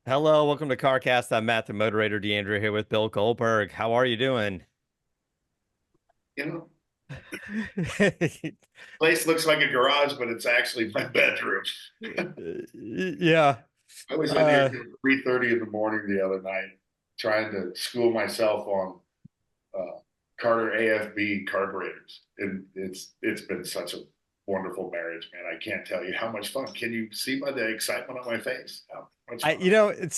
Hello, welcome to CarCast. I'm Matt, the moderator, Deandra here with Bill Goldberg. How are you doing? You know, place looks like a garage, but it's actually my bedroom. Yeah. I was in here Uh, till 3:30 in the morning the other night trying to school myself on Carter AFB carburetors. And it's been such a wonderful marriage, man. I can't tell you how much fun. Can you see by the excitement on my face how much fun it's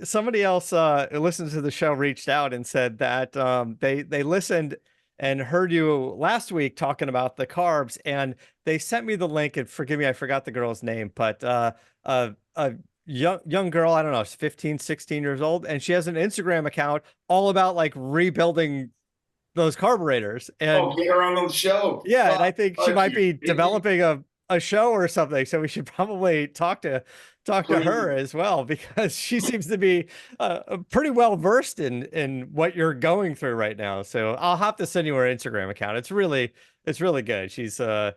somebody else who listened to the show reached out and said that they listened and heard you last week talking about the carbs, and they sent me the link. And forgive me, I forgot the girl's name, but a young girl, I don't know, she's 15, 16 years old, and she has an Instagram account all about like rebuilding those carburetors. Oh, And get her on the show. yeah, and Fuck, I think she are might you be kidding me? developing a show or something. So we should probably talk to her Please. as well because she seems to be pretty well versed in what you're going through right now. So I'll have to send you her Instagram account. It's really good. She's a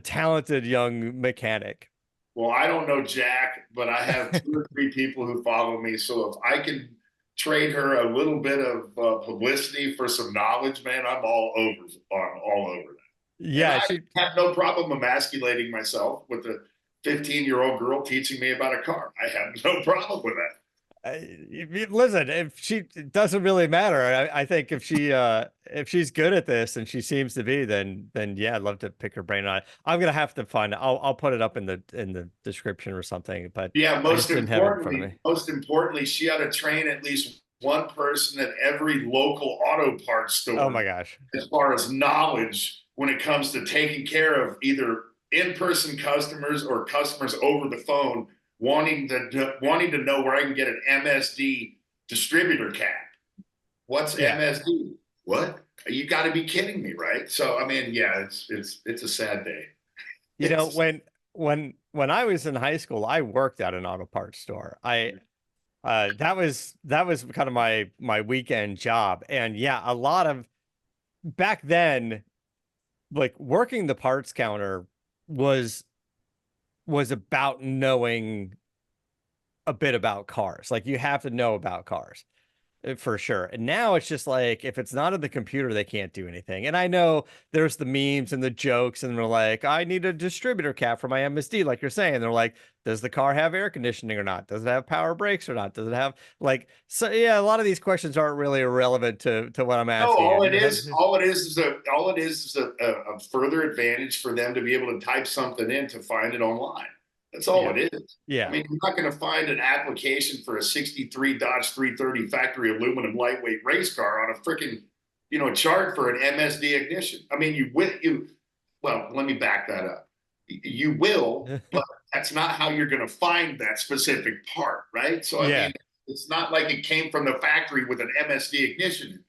talented young mechanic. Well, I don't know Jack, but I have two or three people who follow me. So if I can trade her a little bit of publicity for some knowledge, man, I'm all over that. And Yeah, I she have no problem emasculating myself with a 15-year-old girl teaching me about a car. I have no problem with that. listen, if she it doesn't really matter. I think if she's good at this and she seems to be, then yeah, I'd love to pick her brain on it. I'm gonna have to find it. I'll put it up in the description or something, but Yeah, I just didn't have it in front of me. most importantly, she ought to train at least one person at every local auto parts Oh store my gosh. as far as knowledge when it comes to taking care of either in-person customers or customers over the phone wanting to know where I can get an MSD distributor cap. What's Yeah. MSD? What? You got to be kidding me, right? So I mean, yeah, it's a sad day. You know, It's when I was in high school, I worked at an auto parts store. I that was kind of my weekend job. And yeah, a lot of back then, like working the parts counter was was about knowing a bit about cars. Like you have to know about cars for sure. And now it's just like if it's not in the computer, they can't do anything. And I know there's the memes and the jokes, and they're like, I need a distributor cap for my MSD, like you're saying. They're like, does the car have air conditioning or not? Does it have power brakes or not? Does it have like so yeah, a lot of these questions aren't really irrelevant to what I'm No, asking. It has all it is a further advantage for them to be able to type something in to find it online. That's all yeah. it is. I Yeah. mean, you're not going to find an application for a 63 Dodge 330 factory aluminum lightweight race car on a freaking, chart for an MSD ignition. I mean, well, let me back that up. You will, but that's not how you're going to find that specific part, right? So, I Yeah. mean, it's not like it came from the factory with an MSD ignition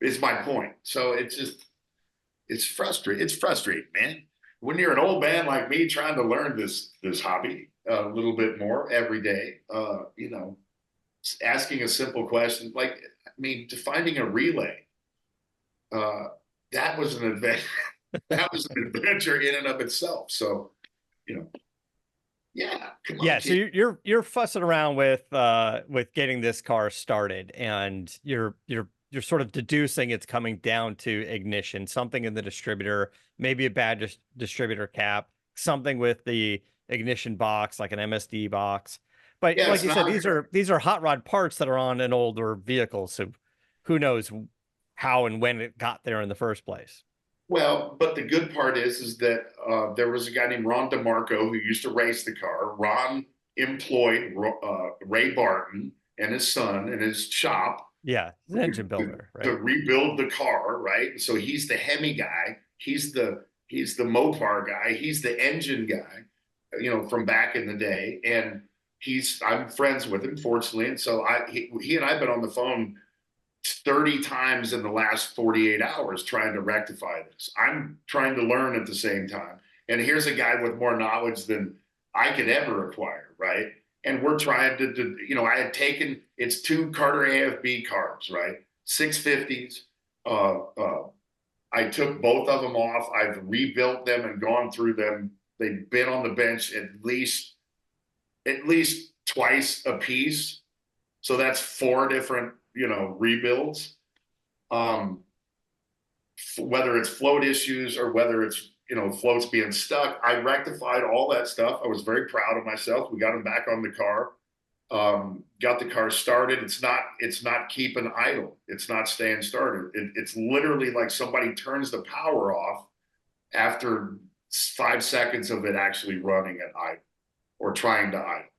is my point. So it's frustrating. It's frustrating, man. When you're an old man like me trying to learn this hobby a little bit more every day, asking a simple question like, I mean, finding a relay, uh, that was an adventure. That was an adventure in and of itself. So, you know, yeah, come on, Yeah, so kid. you're fussing around with getting this car started, and you're sort of deducing it's coming down to ignition, something in the distributor, maybe a bad distributor cap, something with the ignition box, like an MSD box. But Yeah, like it's you said, not. these are hot rod parts that are on an older vehicle, so who knows how and when it got there in the first place. Well, but the good part is that there was a guy named Ron DeMarco who used to race the car. Ron employed Ray Barton and his son in his shop Yeah, it's an engine builder, to right? rebuild the car, right? So he's the Hemi guy, he's the Mopar guy, he's the engine guy, from back in the day, and I'm friends with him, fortunately, and so he and I've been on the phone 30 times in the last 48 hours trying to rectify this. I'm trying to learn at the same time. And here's a guy with more knowledge than I could ever acquire, right? And we're trying I had taken, it's two Carter AFB carbs, right? 650s. I took both of them off. I've rebuilt them and gone through them. They've been on the bench at least at least twice a piece. So that's 4 different, rebuilds. Um, whether it's float issues or whether it's, floats being stuck, I rectified all that stuff. I was very proud of myself. We got them back on the car. Got the car started. It's not keeping idle. It's not staying started. It's literally like somebody turns the power off after 5 seconds of it actually running at idle or trying to idle.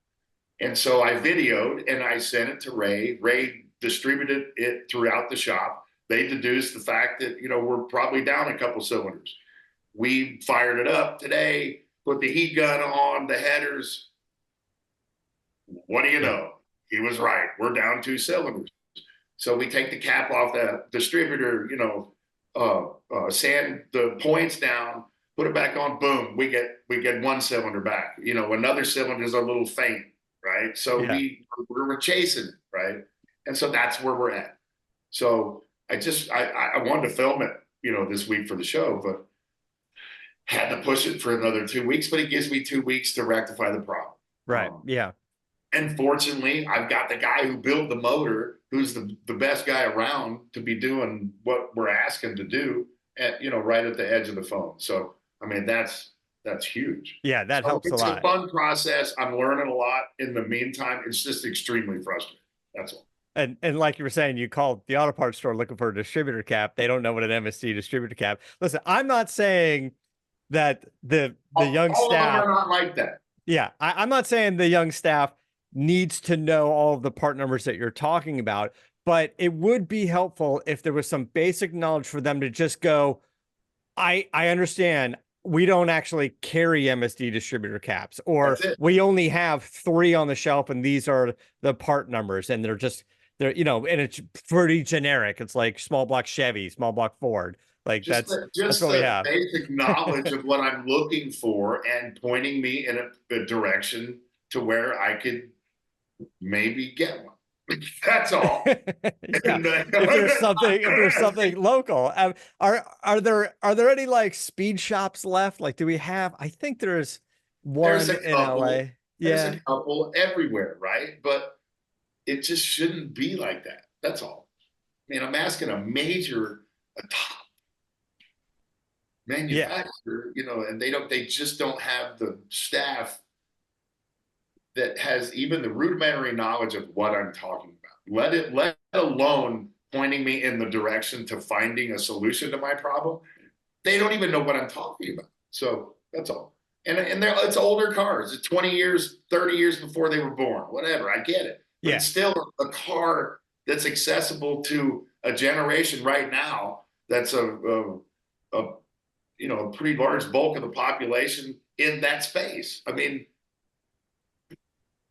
And so I videoed and I sent it to Ray. Ray distributed it throughout the shop. They deduced the fact that, we're probably down a couple cylinders. We fired it up today, put the heat gun on, the headers. What do you Yeah. know? He was right. We're down 2 cylinders. So we take the cap off the distributor, sand the points down, put it back on, boom, we get 1 cylinder back. Another cylinder is a little faint, right? So Yeah. we're chasing it, right? And so that's where we're at. So I wanted to film it, this week for the show, but had to push it for another 2 weeks. But it gives me 2 weeks to rectify the problem. Right. Yeah. And fortunately, I've got the guy who built the motor, who's the best guy around to be doing what we're asking to do right at the edge of the phone. So, I mean, that's huge. Yeah. That So helps a it's a lot. fun process. I'm learning a lot. In the meantime, it's just extremely frustrating. That's all. And like you were saying, you called the auto parts store looking for a distributor cap. They don't know what an MSD distributor cap. Listen, I'm not saying that the young All of them staff. are not like that. Yeah, I'm not saying the young staff needs to know all of the part numbers that you're talking about, but it would be helpful if there was some basic knowledge for them to just go, I understand we don't actually carry MSD distributor caps, or That's it. we only have 3 on the shelf and these are the part numbers and and it's pretty generic. It's like small block Chevy, small block Ford. Like Just that's the, that's just what we the have. basic knowledge of what I'm looking for and pointing me in a direction to where I could maybe get one. That's all. Yeah, if there's something local, are there any like speed shops left? Like, do we have? I think there's there's one a in couple. LA. There's a Yeah, couple everywhere, right? But it just shouldn't be like that. That's all. I mean, I'm asking a top yeah, manufacturer, and they just don't have the staff that has even the rudimentary knowledge of what I'm talking about. Let alone pointing me in the direction to finding a solution to my problem. They don't even know what I'm talking about. So that's all. And it's older cars. It's 20 years, 30 years before they were born. Whatever. I get it. But yeah, it's still a car that's accessible to a generation right now that's a a pretty large bulk of the population in that space. I mean,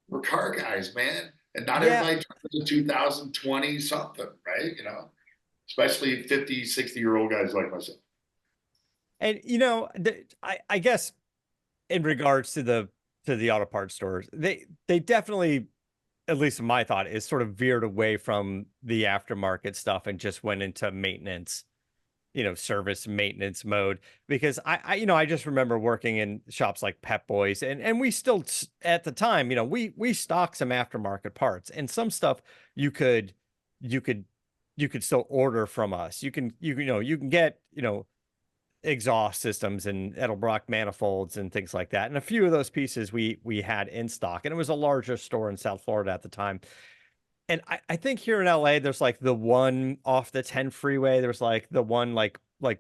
we're car guys, man. And not yeah. everybody drives a 2020 something, right? Especially 50, 60-year-old guys like myself. And I guess in regards to the auto parts stores, they definitely, at least in my thought, is sort of veered away from the aftermarket stuff and just went into maintenance, service maintenance mode. Because I just remember working in shops like Pep Boys, and we still at the time, we stock some aftermarket parts, and some stuff you could you could you could still order from us. You can get, exhaust systems and Edelbrock manifolds and things like that. And a few of those pieces we had in stock, and it was a larger store in South Florida at the time. And I think here in LA, there's like the one off the 10 freeway. There's like the one like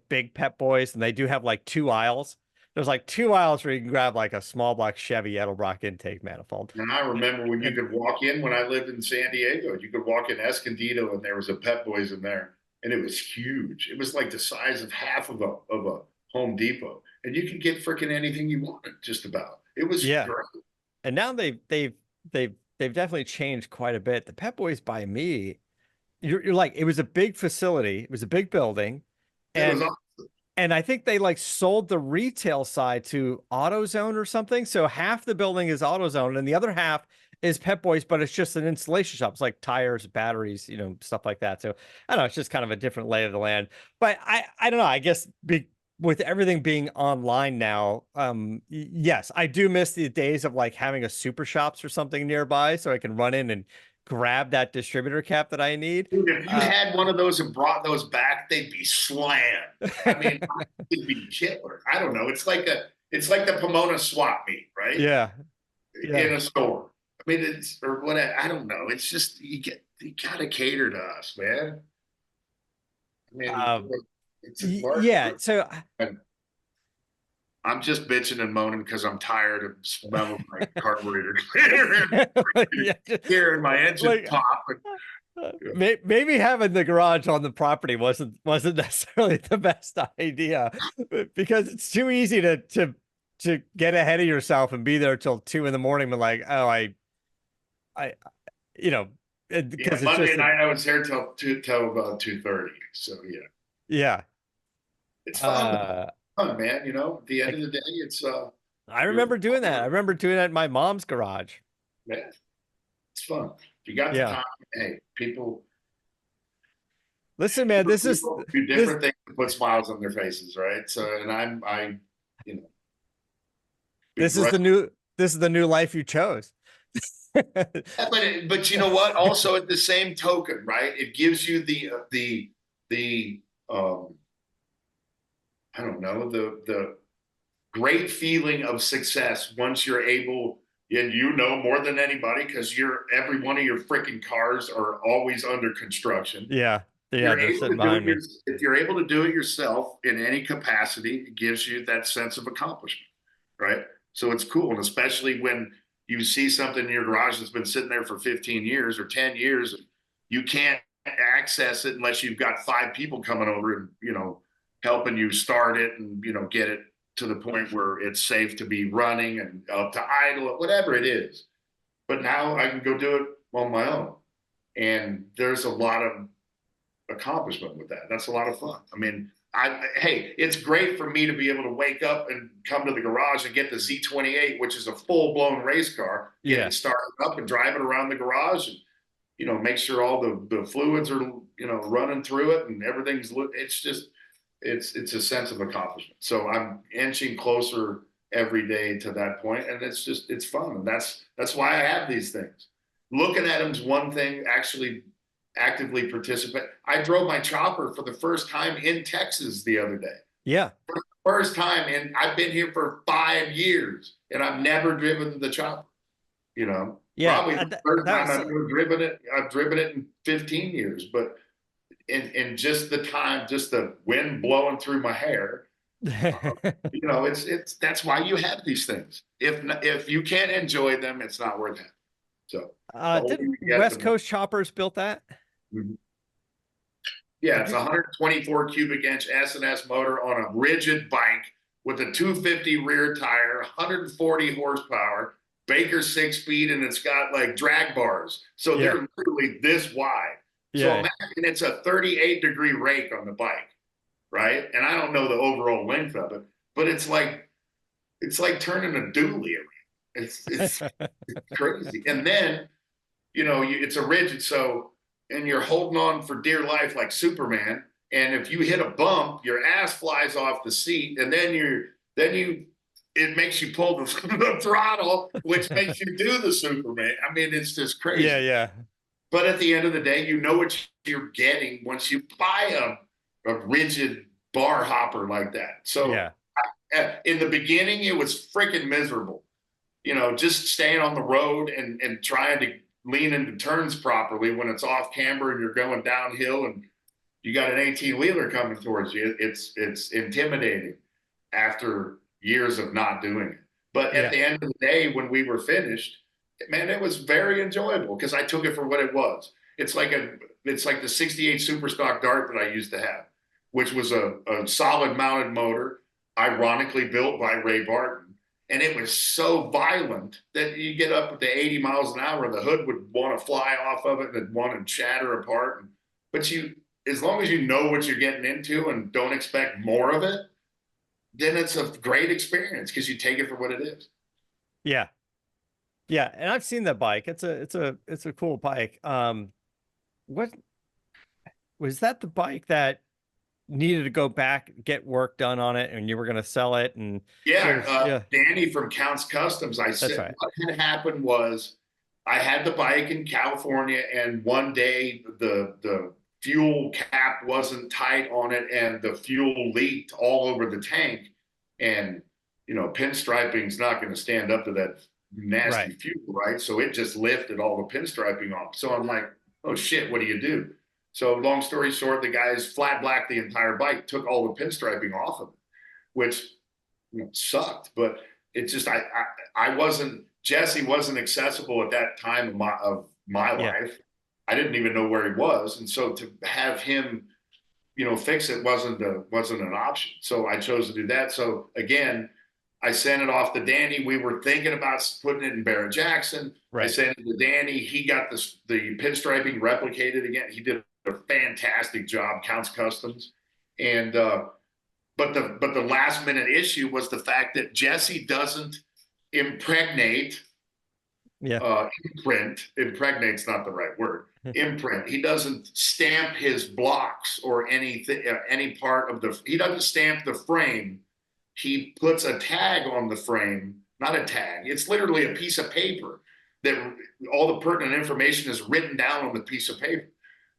big Pep Boys, and they do have like 2 aisles. There's like 2 aisles where you can grab like a small block Chevy Edelbrock intake manifold. And I remember when you And could walk in when I lived in San Diego, you could walk in Escondido and there was a Pep Boys in there, and it was huge. It was like the size of half of a Home Depot, and you could get freaking anything you wanted, just about. It was yeah, great. and now they've definitely changed quite a bit. The Pep Boys by me, you're like, it was a big facility, it was a big building, It was and awesome. And I think they like sold the retail side to AutoZone or something. So half the building is AutoZone and the other half is Pep Boys, but it's just an installation shop. It's like tires, batteries, stuff like that. So I don't know, it's just kind of a different lay of the land. But I don't know. I guess with everything being online now, yes, I do miss the days of like having a super shops or something nearby so I can run in and grab that distributor cap that I need. Dude, if you had one of those and brought those back, they'd be slammed. I mean, it'd be killer. I don't know. It's like the Pomona swap meet, right? Yeah, In yeah. a store. I mean, it's or what I don't know. It's just you gotta cater to us, man. I mean, Um, it's a large yeah. group. So And I'm just bitching and moaning because I'm tired of smelling my carburetor cleaner and yeah, hearing my engine like pop. And, maybe having the garage on the property wasn't necessarily the best idea because it's too easy to get ahead of yourself and be there till 2 in the morning. But like, oh, I, you know, yeah, because it's Monday just night I was here till about 2:30. So yeah, yeah. it's Uh, fun, man. You know, at the end I, of the day, it's I you're remember doing that. I remember doing that in my mom's garage. man, it's fun. If you got the Yeah. time, hey, people Listen, man, this is people do this different things to put smiles on their faces, right? So, and you know, this is begrudge. the new this is the new life you chose. But you know what? Also, at the same token, right? It gives you the I don't know the great feeling of success once you're able, and you know more than anybody because you're every one of your freaking cars are always under construction. Yeah. Yeah, You're they're able sitting to do it behind me. if you're able to do it yourself in any capacity, it gives you that sense of accomplishment, right? So it's cool, and especially when you see something in your garage that's been sitting there for 15 years or 10 years, you can't access it unless you've got 5 people coming over and helping you start it and get it to the point where it's safe to be running and up to idle, whatever it is. But now I can go do it on my own, and there's a lot of accomplishment with that. That's a lot of fun. I mean, hey, it's great for me to be able to wake up and come to the garage and get the Z28, which is a full blown race car, get Yeah. it started up and drive it around the garage and make sure all the fluids are running through it and everything's it's just it's a sense of accomplishment. So I'm inching closer every day to that point, and it's fun, and that's why I have these things. Looking at them's one thing. Actually actively participate. I drove my chopper for the first time in Texas the other day. Yeah. For the first time, and I've been here for 5 years, and I've never driven the chopper. Yeah. Probably the first That time was I've ever driven it. I've driven it in 15 years, but in just the time, just the wind blowing through my hair. It's that's why you have these things. If you can't enjoy them, it's not worth it. So the older didn't you get, West Coast Choppers built that? Mhm. Yeah, Did it's a you? 124 cubic inch S&S motor on a rigid bike with a 250 rear tire, 140 horsepower, Baker 6 speed, and it's got like drag bars. So Yeah. they're literally this wide. So Yeah. imagine it's a 38-degree rake on the bike, right? And I don't know the overall length of it, but it's like turning a dually around. It's crazy. And then it's a rigid, so and you're holding on for dear life like Superman. And if you hit a bump, your ass flies off the seat, and then it makes you pull the throttle, which makes you do the Superman. I mean, it's just Yeah. crazy. Yeah. But at the end of the day, you know what you're getting once you buy a rigid bar hopper like that. So Yeah. in the beginning, it was freaking miserable. Just staying on the road and trying to lean into turns properly when it's off camber and you're going downhill and you got an 18 wheeler coming towards you. It's intimidating after years of not doing it. But at Yeah. the end of the day, when we were finished, man, it was very enjoyable because I took it for what it was. It's like the 68 super stock dart that I used to have, which was a solid mounted motor, ironically built by Ray Barton. And it was so violent that you get up to 80 miles an hour, the hood would want to fly off of it and want to shatter apart. But as long as you know what you're getting into and don't expect more of it, then it's a great experience because you take it for what it is. Yeah. Yeah. And I've seen that bike. It's a cool bike. What was that the bike that needed to go back, get work done on it, and you were going to sell it. And Yeah, there's, yeah, Danny from Counts Customs. I that's said right. what had happened was I had the bike in California, and one day the fuel cap wasn't tight on it, and the fuel leaked all over the tank. And pinstriping is not going to stand up to that nasty Right. fuel, right? So it just lifted all the pinstriping off. So I'm like, oh shit, what do you do? So long story short, the guys flat blacked the entire bike, took all the pinstriping off of it, which sucked. But it just I wasn't Jesse wasn't accessible at that time of my Yeah. life. I didn't even know where he was, and so to have him fix it wasn't an option. So I chose to do that. So again, I sent it off to Danny. We were thinking about putting it in Barrett Jackson. I Right. sent it to Danny. He got the pinstriping replicated again. He did a fantastic job, Counts Customs. And but the last minute issue was the fact that Jesse doesn't impregnate, Yeah. impregnate's not the right word. Imprint. He doesn't stamp his blocks or anything, any part of he doesn't stamp the frame. He puts a tag on the frame, not a tag. It's literally a piece of paper that all the pertinent information is written down on the piece of paper.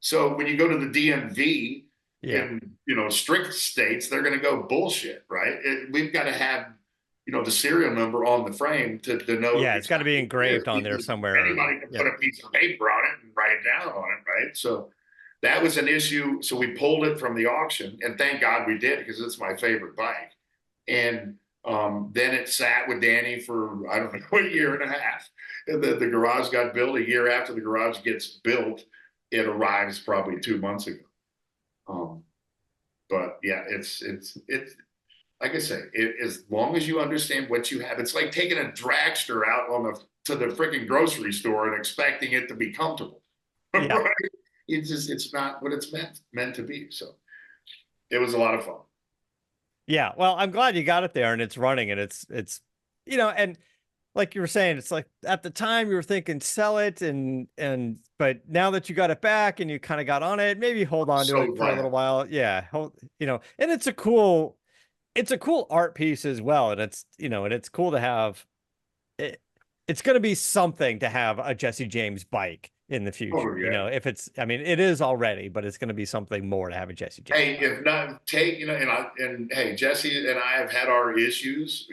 So when you go to the DMV Yeah. in strict states, they're going to go bullshit, right? We've got to have the serial number on the frame to know Yeah. It's got to be exactly what it is. engraved on there Because somewhere. anybody can Yeah. put a piece of paper on it and write it down on it, right? So that was an issue. So we pulled it from the auction, and thank God we did, because it's my favorite bike. And then it sat with Danny for, I don't know, a year and a half. And the garage got built. A year after the garage gets built, it arrives probably 2 months ago. But yeah, it's like I say, as long as you understand what you have, it's like taking a dragster out to the freaking grocery store and expecting it to be comfortable. Yeah. Right? It's not what it's meant to be. So it was a lot of fun. Yeah. Well, I'm glad you got it there and it's running, and it's, and like you were saying, it's like at the time you were thinking sell it, but now that you got it back and you kind of got on it, maybe hold on to So it for a glad. little while. Yeah. And it's a cool art piece as well. And it's cool to have it. It's going to be something to have a Jesse James bike in the Oh future. yeah. If it's, I mean, it is already, but it's going to be something more to have a Jesse James Hey, bike. if not, take and hey, Jesse and I have had our issues.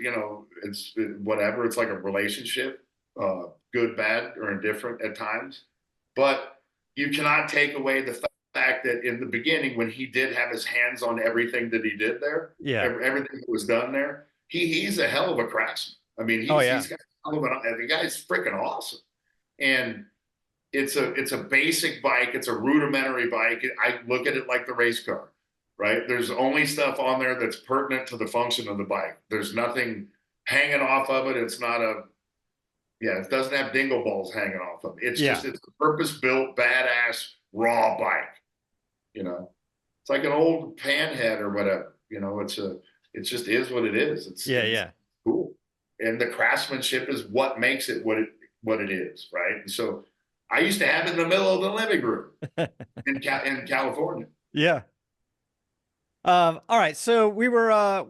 It's whatever. It's like a relationship, good, bad, or indifferent at times. But you cannot take away the fact that in the beginning, when he did have his hands on everything that he did there, Yeah. everything that was done there, he's a hell of a craftsman. I mean, Oh yeah. he's got the guy's freaking awesome. And it's a basic bike. It's a rudimentary bike. I look at it like the race car, right? There's only stuff on there that's pertinent to the function of the bike. There's nothing hanging off of it. It's not it doesn't have dingle balls hanging off of it. Yeah. It's a purpose-built, badass, raw bike. It's like an old panhead or whatever. It just is what it is. Yeah. It's Yeah. cool. And the craftsmanship is what makes it what it is, right? And so I used to have it in the middle of the living room in California. Yeah. All right. So we were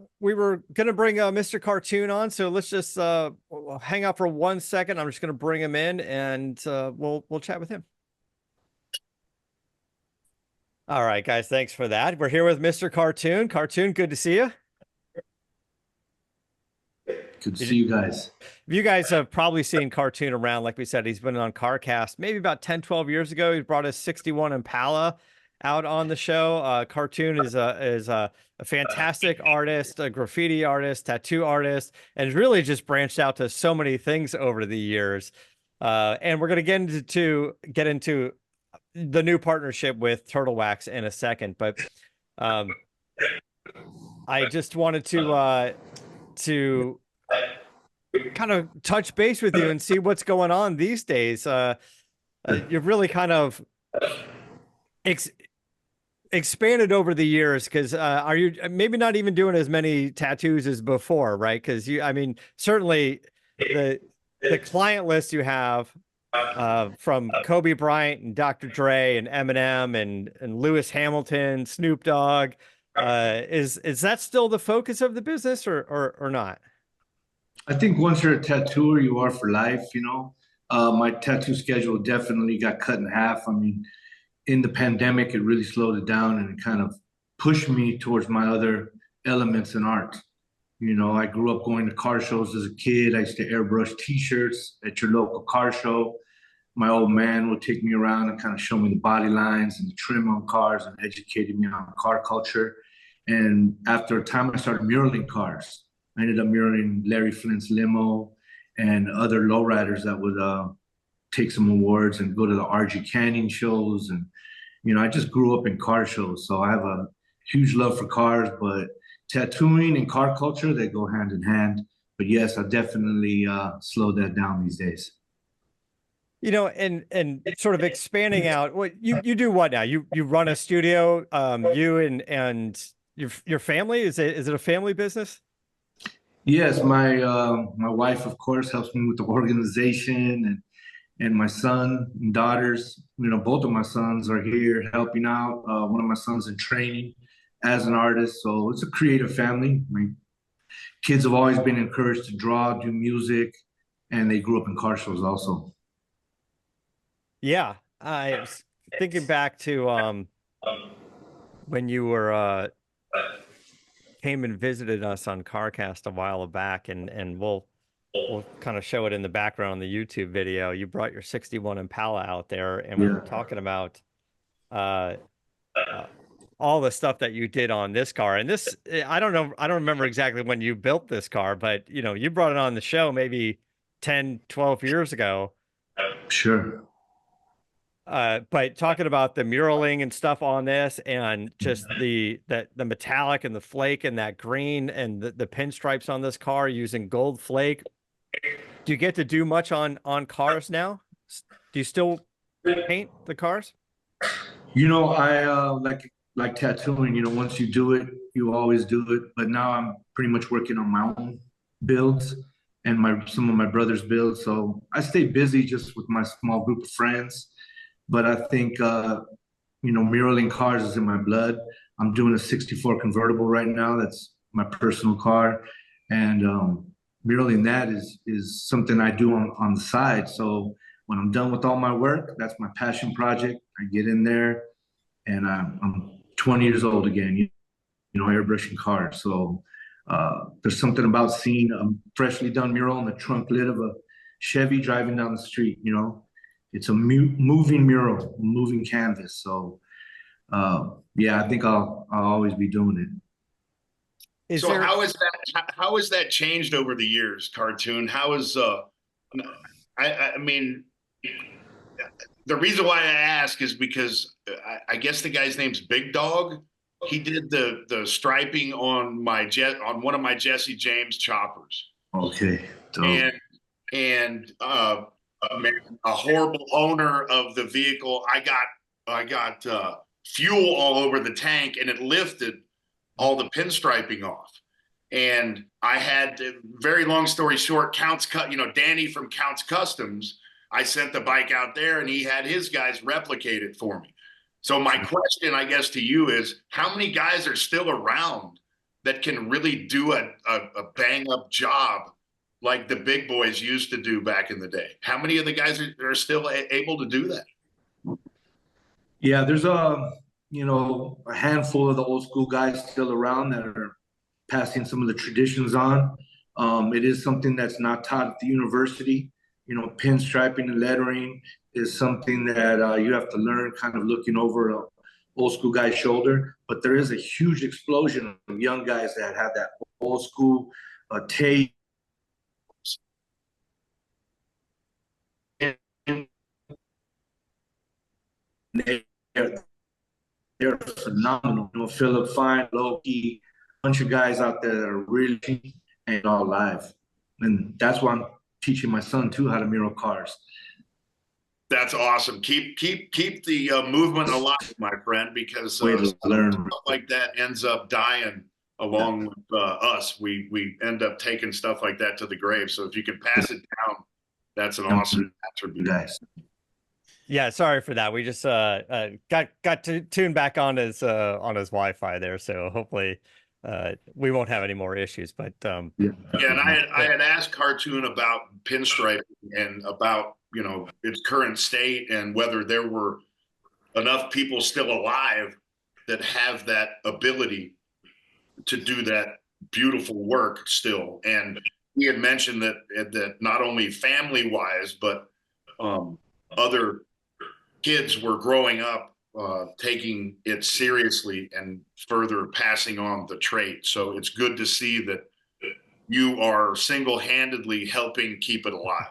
gonna bring Mr. Cartoon on. So let's just hang out for 1 second. I'm just gonna bring him in, and we'll chat with him. All right, guys. Thanks for that. We're here with Mr. Cartoon. Cartoon, good to see you. Good to see you guys. You guys have probably seen Cartoon around. Like we said, he's been on CarCast maybe about 10, 12 years ago. He brought his 61 Impala out on the show. Cartoon is a fantastic artist, a graffiti artist, tattoo artist, and has really just branched out to so many things over the years. And we're going to get into the new partnership with Turtle Wax in a second. But I just wanted to kind of touch base with you and see what's going on these days. You've really kind of expanded over the years, because are you maybe not even doing as many tattoos as before, right? Because I mean, certainly the client list you have from Kobe Bryant and Dr. Dre and Eminem and Lewis Hamilton, Snoop Dogg, Is that still the focus of the business, or not? I think once you're a tattooer, you are for life, you know. My tattoo schedule definitely got cut in half. I mean, in the pandemic, it really slowed it down and it kind of pushed me towards my other elements in art. You know, I grew up going to car shows as a kid. I used to airbrush t-shirts at your local car show. My old man would take me around and kind of show me the body lines and the trim on cars and educated me on car culture. And after a time, I started muraling cars. I ended up muraling Larry Flint's limo and other lowriders that would take some awards and go to the RG Canyon shows. And, you know, I just grew up in car shows. So I have a huge love for cars, but tattooing and car culture, they go hand in hand. But yes, I definitely slowed that down these days. You know, and sort of expanding out, what you do what now? You run a studio, you and your family, is it a family business? Yes, my wife, of course, helps me with the organization, and my son and daughters. You know, both of my sons are here helping out. One of my sons in training as an artist, so it's a creative family. My kids have always been encouraged to draw, do music, and they grew up in car shows also. Yeah, I was thinking back to when you were came and visited us on CarCast a while back, and we'll kind of show it in the background on the YouTube video. You brought your 61 Impala out there, and we Yeah. were talking about uh, uh, all the stuff that you did on this car. And this, I don't know, I don't remember exactly when you built this car, but you know, you brought it on the show maybe 10, 12 years ago. Sure. But talking about the muraling and stuff on this, and just the metallic and the flake and that green and the pinstripes on this car using gold flake. Do you get to do much on cars now? Do you still paint the cars? You know, I like tattooing. You know, once you do it, you always do it. But now I'm pretty much working on my own builds and my some of my brother's builds. So I stay busy just with my small group of friends. But I think you know, muraling cars is in my blood. I'm doing a '64 convertible right now. That's my personal car, and muraling that is something I do on the side. So when I'm done with all my work, that's my passion project. I get in there, and I'm 20 years old again. You know, airbrushing cars. So there's something about seeing a freshly done mural in the trunk lid of a Chevy driving down the street. You know, it's a moving mural, moving canvas. So yeah, I think I'll always be doing it. Is So there? how has that changed over the years, cartoon? How is I mean, the reason why I ask is because I guess the guy's name's Big Dog. He did the striping on my jet on one of my Jesse James choppers. Okay, dope. And and man, a horrible owner of the vehicle. I got fuel all over the tank, and it lifted all the pinstriping off. And I had to, very long story short, Counts cut. You know, Danny from Counts Customs. I sent the bike out there, and he had his guys replicate it for me. So my question, I guess, to you is, how many guys are still around that can really do a bang up job like the big boys used to do back in the day? How many of the guys are still able to do that? Yeah, there's a you know a handful of the old school guys still around that are passing some of the traditions on. It is something that's not taught at the university. You know, pinstriping and lettering is something that you have to learn kind of looking over a old school guy's shoulder. But there is a huge explosion of young guys that have that old school taste. They're, they're phenomenal. You know, Philip Fine, Loki, bunch of guys out there that are really and all live. And that's why I'm teaching my son too how to mural cars. That's awesome. Keep the movement alive, my friend, because Way to learn. stuff like that ends up dying along with us. We end up taking stuff like that to the grave. So if you can pass it down, that's an awesome attribute. Guys. Yeah, sorry for that. We just got to tune back on his Wi-Fi there, so hopefully we won't have any more issues. But Yeah. Yeah, and I had asked Cartoon about Pinstripe and about, you know, its current state and whether there were enough people still alive that have that ability to do that beautiful work still. And he had mentioned that not only family wise, but other kids were growing up taking it seriously and further passing on the trait. So it's good to see that you are single-handedly helping keep it alive.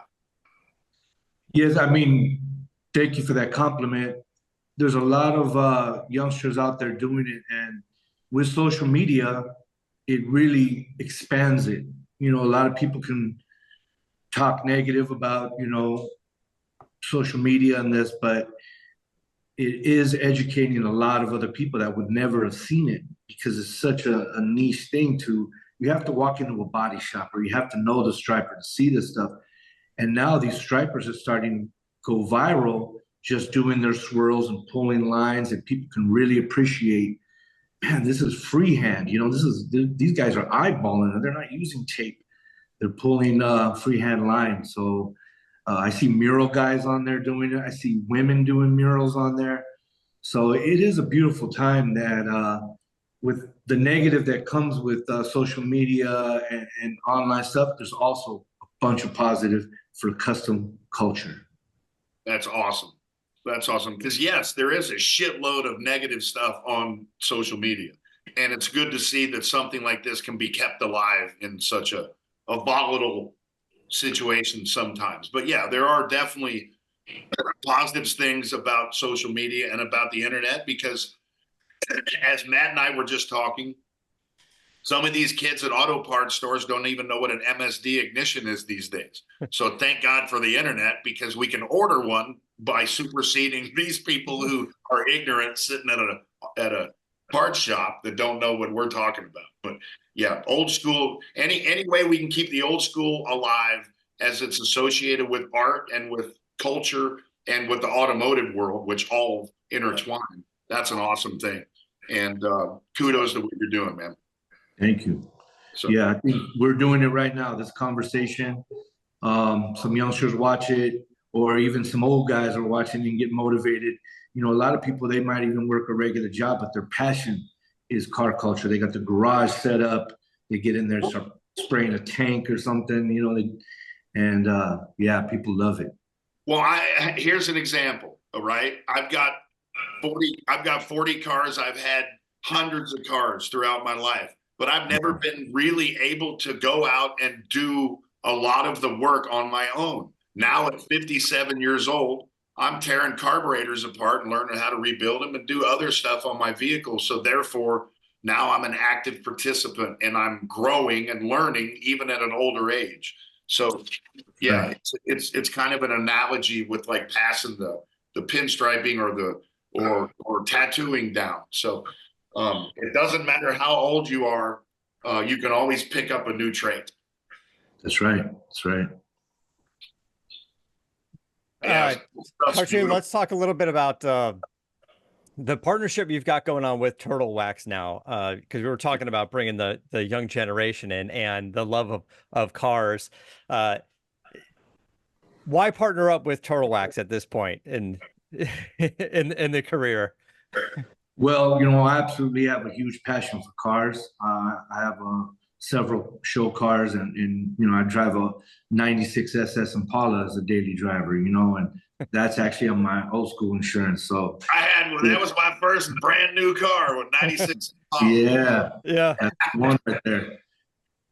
Yes, I mean, thank you for that compliment. There's a lot of youngsters out there doing it, and with social media, it really expands it. You know, a lot of people can talk negative about, you know, social media and this, but it is educating a lot of other people that would never have seen it because it's such a niche thing to, you have to walk into a body shop or you have to know the striper to see this stuff. And now these stripers are starting to go viral just doing their swirls and pulling lines, and people can really appreciate, man, this is freehand. You know, these guys are eyeballing and they're not using tape. They're pulling freehand lines. So I see mural guys on there doing it. I see women doing murals on there. So it is a beautiful time that with the negative that comes with social media and online stuff, there's also a bunch of positive for custom culture. That's awesome. That's awesome. Because yes, there is a shitload of negative stuff on social media. And it's good to see that something like this can be kept alive in such a volatile situation sometimes. But yeah, there are definitely positive things about social media and about the internet because as Matt and I were just talking, some of these kids at auto parts stores don't even know what an MSD ignition is these days. So thank God for the internet because we can order one by superseding these people who are ignorant sitting at a parts shop that don't know what we're talking about. But yeah, old school, any way we can keep the old school alive as it's associated with art and with culture and with the automotive world, which all intertwine. That's an awesome thing. And kudos to what you're doing, man. Thank you. So, yeah, I think we're doing it right now, this conversation. Some youngsters watch it, or even some old guys are watching and get motivated. You know, a lot of people, they might even work a regular job, but their passion is car culture. They got the garage set up. They get in there, start spraying a tank or something, you know, yeah, people love it. Well, here's an example, all right? I've got 40 cars. I've had hundreds of cars throughout my life, but I've never been really able to go out and do a lot of the work on my own. Now at 57 years old, I'm tearing carburetors apart and learning how to rebuild them and do other stuff on my vehicle. So therefore, now I'm an active participant and I'm growing and learning even at an older age. So yeah, it's kind of an analogy with like passing the pinstriping or tattooing down. So it doesn't matter how old you are, you can always pick up a new trait. That's right. That's right. Yeah, Cartoon, let's talk a little bit about the partnership you've got going on with Turtle Wax now, because we were talking about bringing the young generation in and the love of cars. Why partner up with Turtle Wax at this point in the career? Well, you know, I absolutely have a huge passion for cars. I have several show cars, and you know, I drive a '96 SS Impala as a daily driver. You know, and that's actually on my old school insurance. So that was my first brand new car with '96 Impala. Yeah, that's one right there.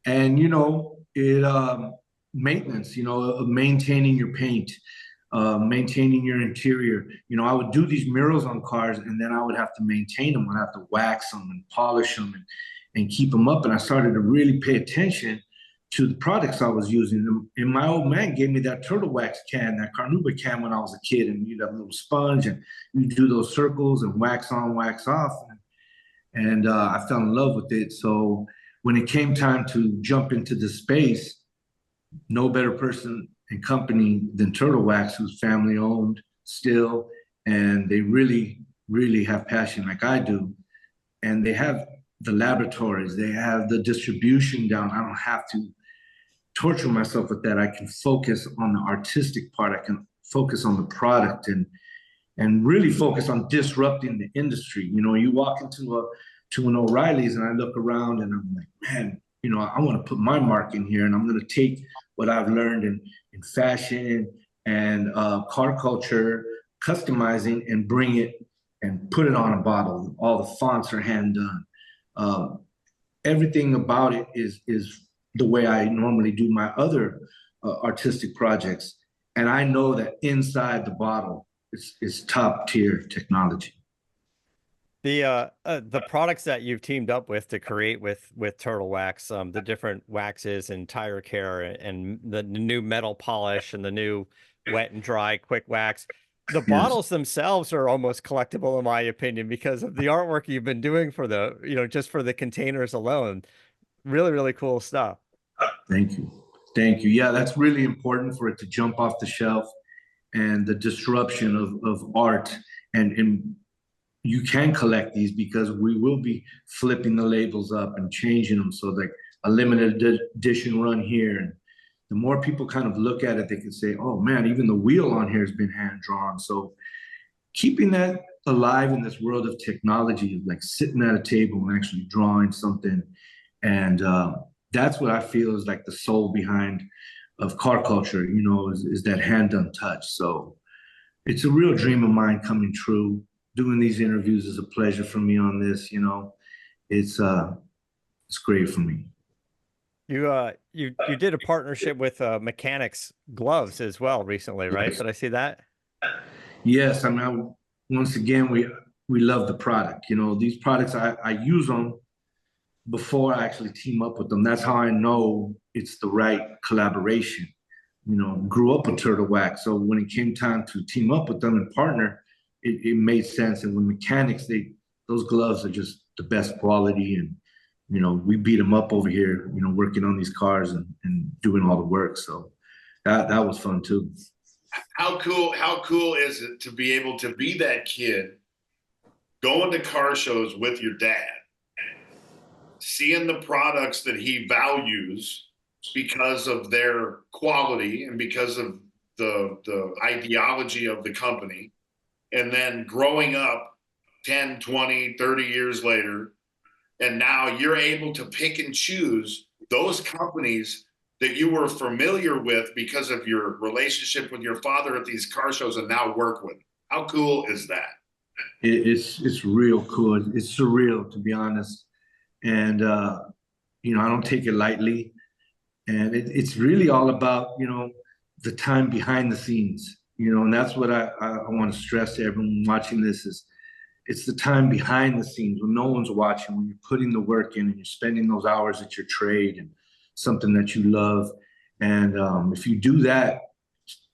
And you know, maintenance. You know, maintaining your paint. Maintaining your interior. You know, I would do these murals on cars and then I would have to maintain them. I'd have to wax them and polish them and keep them up. And I started to really pay attention to the products I was using. And my old man gave me that Turtle Wax can, that Carnauba can when I was a kid. And you'd have a little sponge and you do those circles and wax on, wax off. And I fell in love with it. So when it came time to jump into the space, no better person and company than Turtle Wax, who's family owned, still, and they really, really have passion like I do. And they have the laboratories, they have the distribution down. I don't have to torture myself with that. I can focus on the artistic part. I can focus on the product and really focus on disrupting the industry. You know, you walk into an O'Reilly's and I look around and I'm like, man, you know, I want to put my mark in here, and I'm going to take what I've learned in fashion and car culture, customizing, and bring it and put it on a bottle. All the fonts are hand done. Everything about it is the way I normally do my other artistic projects, and I know that inside the bottle is top tier technology. The products that you've teamed up with to create with Turtle Wax, the different waxes and tire care and the new metal polish and the new wet and dry quick wax. The Yes. bottles themselves are almost collectible in my opinion because of the artwork you've been doing for the, you know, just for the containers alone. Really, really cool stuff. Thank you. Thank you. Yeah, that's really important for it to jump off the shelf, and the disruption of art. And you can collect these because we will be flipping the labels up and changing them. So like a limited edition run here. And the more people kind of look at it, they can say, oh man, even the wheel on here has been hand drawn. So keeping that alive in this world of technology, like sitting at a table and actually drawing something. And that's what I feel is like the soul behind of car culture, you know, is that hand done touch. So it's a real dream of mine coming true. Doing these interviews is a pleasure for me on this, you know. It's great for me. You did a partnership with Mechanics Gloves as well recently, right? Yes. Did I see that? Yes, I mean, once again, we love the product. You know, these products, I use them before I actually team up with them. That's how I know it's the right collaboration. You know, grew up with Turtle Wax, so when it came time to team up with them and partner, it made sense. And when Mechanics, those gloves are just the best quality, and you know, we beat them up over here, you know, working on these cars and doing all the work. So that was fun too. How cool is it to be able to be that kid going to car shows with your dad, seeing the products that he values because of their quality and because of the ideology of the company, and then growing up 10, 20, 30 years later, and now you're able to pick and choose those companies that you were familiar with because of your relationship with your father at these car shows and now work with. How cool is that? It's real cool. It's surreal, to be honest. And you know, I don't take it lightly. And it's really all about, you know, the time behind the scenes, you know, and that's what I want to stress to everyone watching this is it's the time behind the scenes when no one's watching, when you're putting the work in and you're spending those hours at your trade and something that you love. And if you do that,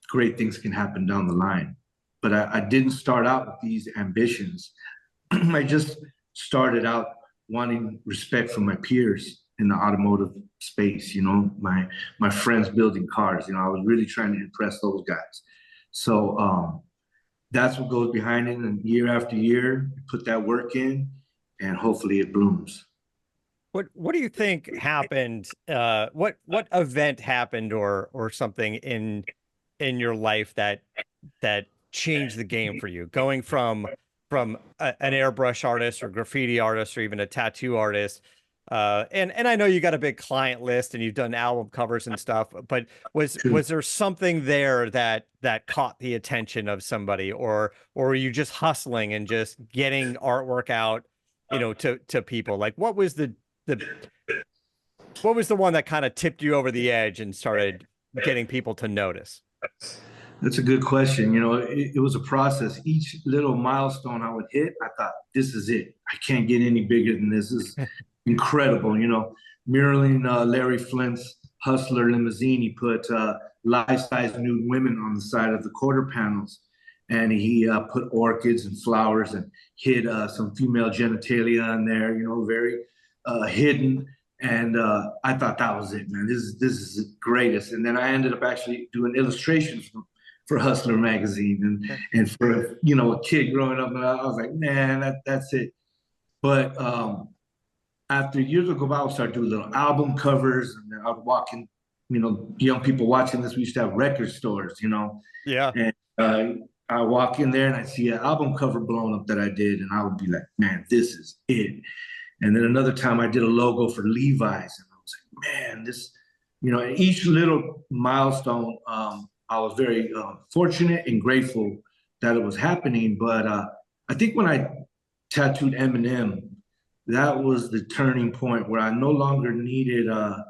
great things can happen down the line. But I didn't start out with these ambitions. I just started out wanting respect from my peers in the automotive space, you know, my friends building cars. You know, I was really trying to impress those guys. So that's what goes behind it. And year after year, put that work in, and hopefully it blooms. What do you think happened? What event happened or something in your life that changed the game for you, going from an airbrush artist or graffiti artist or even a tattoo artist? And I know you got a big client list and you've done album covers and stuff, but was there something there that caught the attention of somebody, or were you just hustling and just getting artwork out, you know, to people? Like the what was the one that kind of tipped you over the edge and started getting people to notice? That's a good question. You know, it was a process. Each little milestone I would hit, I thought, this is it. I can't get any bigger than this. This is incredible. You know, muraling Larry Flint's Hustler limousine, he put life-size nude women on the side of the quarter panels. And he put orchids and flowers and hid some female genitalia in there, you know, very hidden. And I thought that was it, man. This is the greatest. And then I ended up actually doing illustrations for Hustler magazine, and for a kid growing up, and I was like, man, that's it. But after years ago, I would start doing little album covers, and I would walk in, young people watching this, we used to have record stores, Yeah. and I walk in there and I see an album cover blown up that I did, and I would be like, man, this is it. And then another time I did a logo for Levi's, and I was like, man, this, each little milestone, I was very fortunate and grateful that it was happening. But I think when I tattooed Eminem, that was the turning point where I no longer needed a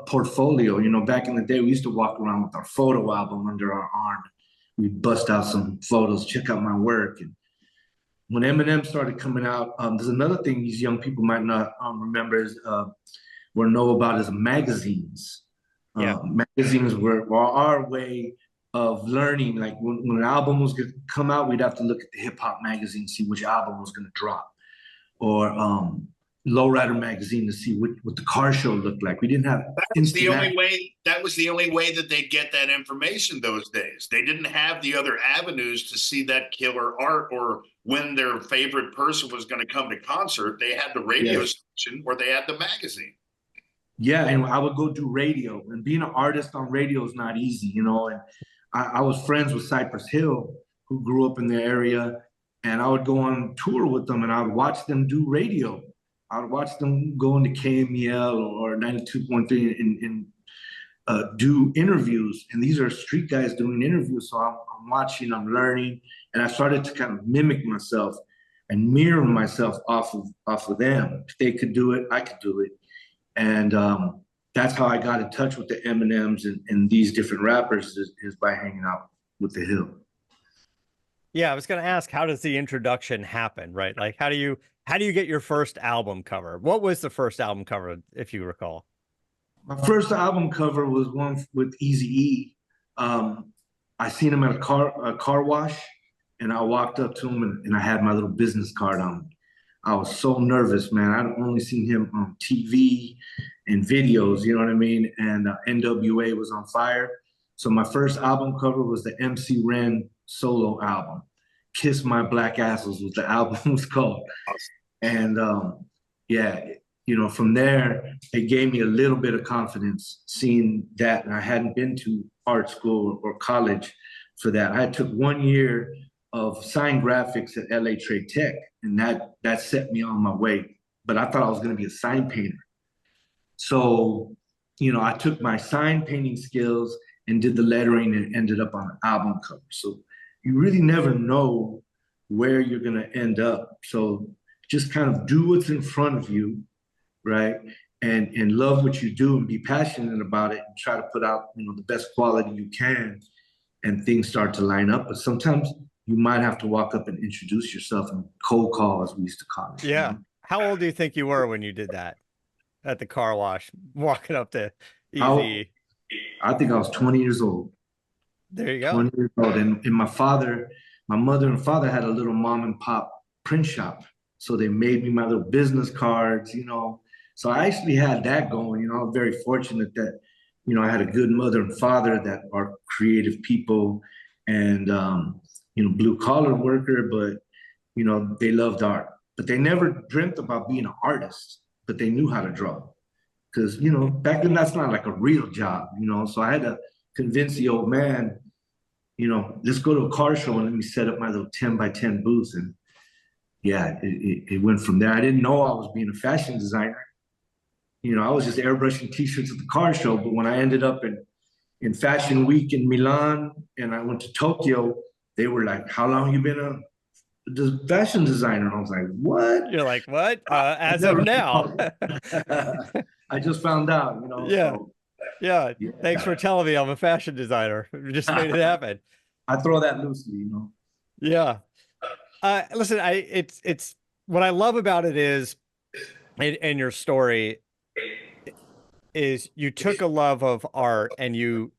portfolio. Back in the day, we used to walk around with our photo album under our arm. We'd bust out some photos, check out my work. And when Eminem started coming out, there's another thing these young people might not remember is, or know about is magazines. Yeah. Magazines were our way of learning. Like when an album was going to come out, we'd have to look at the hip hop magazine, see which album was going to drop, or Lowrider magazine to see what the car show looked like. We didn't have that was the only way. That was the only way that they'd get that information those days. They didn't have the other avenues to see that killer art or when their favorite person was going to come to concert. They had the radio station or they had the magazine. Yeah, and I would go do radio, and being an artist on radio is not easy, And I was friends with Cypress Hill, who grew up in the area, and I would go on tour with them, and I would watch them do radio. I would watch them go into KMEL or 92.3 and do interviews. And these are street guys doing interviews. So I'm watching, I'm learning, and I started to kind of mimic myself and mirror myself off of them. If they could do it, I could do it. And that's how I got in touch with the Eminems and these different rappers is by hanging out with the Hill. Yeah, I was going to ask, how does the introduction happen, right? Like, how do you get your first album cover? What was the first album cover, if you recall? My first album cover was one with Eazy-E. I seen him at a car wash, and I walked up to him, and I had my little business card on me. I was so nervous, man. I'd only seen him on TV and videos, you know what I mean? And NWA was on fire. So my first album cover was the MC Ren solo album. Kiss My Black Assholes was the album was called. And from there, it gave me a little bit of confidence seeing that. And I hadn't been to art school or college for that. I took 1 year of sign graphics at LA Trade Tech, and that set me on my way. But I thought I was going to be a sign painter. So, I took my sign painting skills and did the lettering and ended up on an album cover. So you really never know where you're going to end up. So just kind of do what's in front of you, right? And love what you do and be passionate about it and try to put out, the best quality you can, and things start to line up. But sometimes you might have to walk up and introduce yourself and cold call, as we used to call it. Yeah. How old do you think you were when you did that at the car wash, walking up to Eazy-E? I think I was 20 years old. There you go. 20 years old. And my mother and father had a little mom and pop print shop. So they made me my little business cards, So I actually had that going, I'm very fortunate that, I had a good mother and father that are creative people and, blue collar worker, but, they loved art. But they never dreamt about being an artist, but they knew how to draw. Because, back then that's not like a real job, So I had to convince the old man, let's go to a car show and let me set up my little 10 by 10 booth. And yeah, it went from there. I didn't know I was being a fashion designer. I was just airbrushing t-shirts at the car show. But when I ended up in Fashion Week in Milan and I went to Tokyo, they were like, how long you been a fashion designer? I was like, what? You're like, what? As of now. I just found out, Yeah. So, yeah. Thanks for telling me I'm a fashion designer. We just made it happen. I throw that loosely, Yeah. Listen, it's what I love about it is, in your story, is you took a love of art and you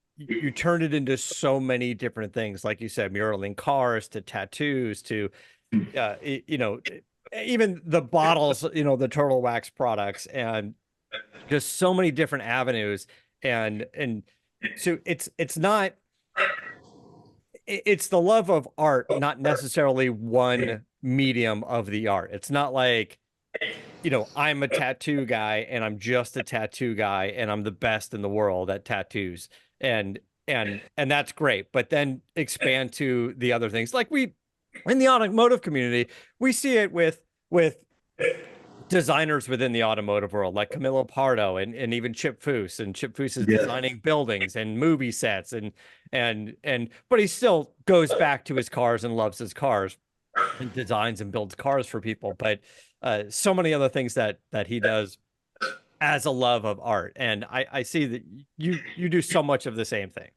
turned it into so many different things. Like you said, muraling cars to tattoos to, even the bottles, the turtle wax products, and just so many different avenues. And so it's not, it's the love of art, not necessarily one medium of the art. It's not like, you know, I'm a tattoo guy and I'm just a tattoo guy and I'm the best in the world at tattoos. And and that's great. But then expand to the other things. Like we in the automotive community, we see it with designers within the automotive world, like Camilo Pardo and even Chip Foose. And Chip Foose is Yeah. designing buildings and movie sets and but he still goes back to his cars and loves his cars and designs and builds cars for people. But so many other things that he does as a love of art. And I see that you do so much of the same thing.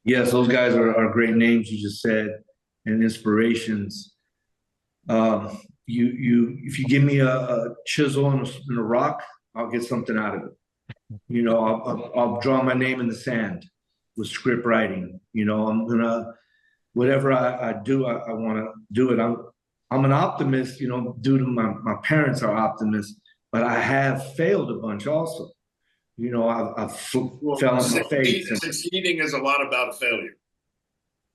Yes, those guys are great names you just said and inspirations. If you give me a chisel and a rock, I'll get something out of it. You know, I'll draw my name in the sand with script writing. You know, I'm gonna whatever I do, I want to do it. I'm an optimist. You know, due to my parents are optimists, but I have failed a bunch also. You know, I've fell on my face. Succeeding is a lot about failure.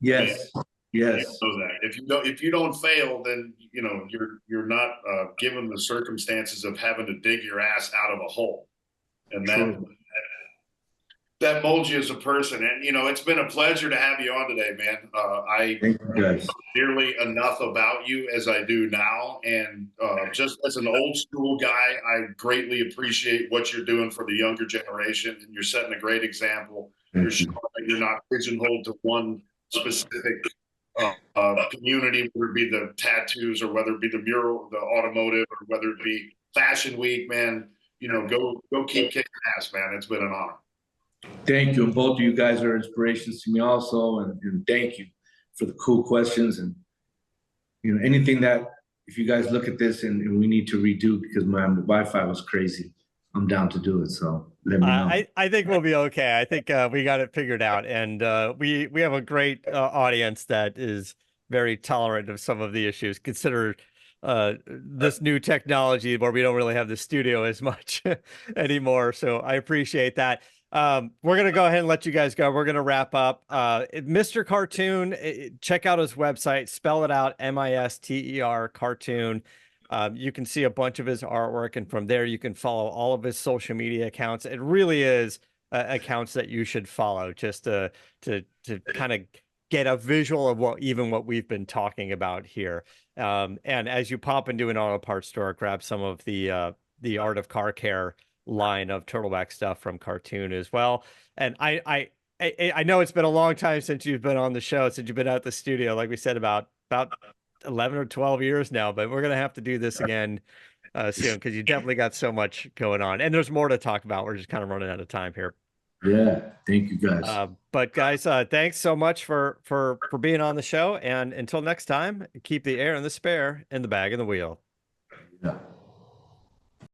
Yes, yes. You know that if you don't fail, then you know you're not given the circumstances of having to dig your ass out of a hole, and that molds you as a person. And you know, it's been a pleasure to have you on today, man. I Thank you guys. nearly enough about you as I do now, and just as an old school guy, I greatly appreciate what you're doing for the younger generation, and you're setting a great example. You're showing that you're not pigeonholed to one specific community, whether it be the tattoos or whether it be the mural, the automotive, or whether it be Fashion Week, man. You know, go keep kicking ass, man. It's been an honor. Thank you. And both of you guys are inspirations to me also. And thank you for the cool questions. And, you know, anything that, if you guys look at this and we need to redo because my Wi-Fi was crazy, I'm down to do it. So let me know. I think we'll be okay. I think we got it figured out. And we have a great audience that is very tolerant of some of the issues. Consider this new technology where we don't really have the studio as much anymore. So I appreciate that. We're gonna go ahead and let you guys go. We're gonna wrap up. Mr. Cartoon, check out his website, spell it out, Mister Cartoon. You can see a bunch of his artwork, and from there you can follow all of his social media accounts. It really is accounts that you should follow just to kind of get a visual of what we've been talking about here. And as you pop into an auto parts store, grab some of the Art of Car Care line of turtleback stuff from Cartoon as well. And I know it's been a long time since you've been on the show, since you've been at the studio, like we said, about 11 or 12 years now, but we're gonna have to do this again soon because you definitely got so much going on, and there's more to talk about. We're just kind of running out of time here. Yeah, thank you guys. But guys, thanks so much for being on the show, and until next time, keep the air in the spare and the bag in the wheel. Yeah.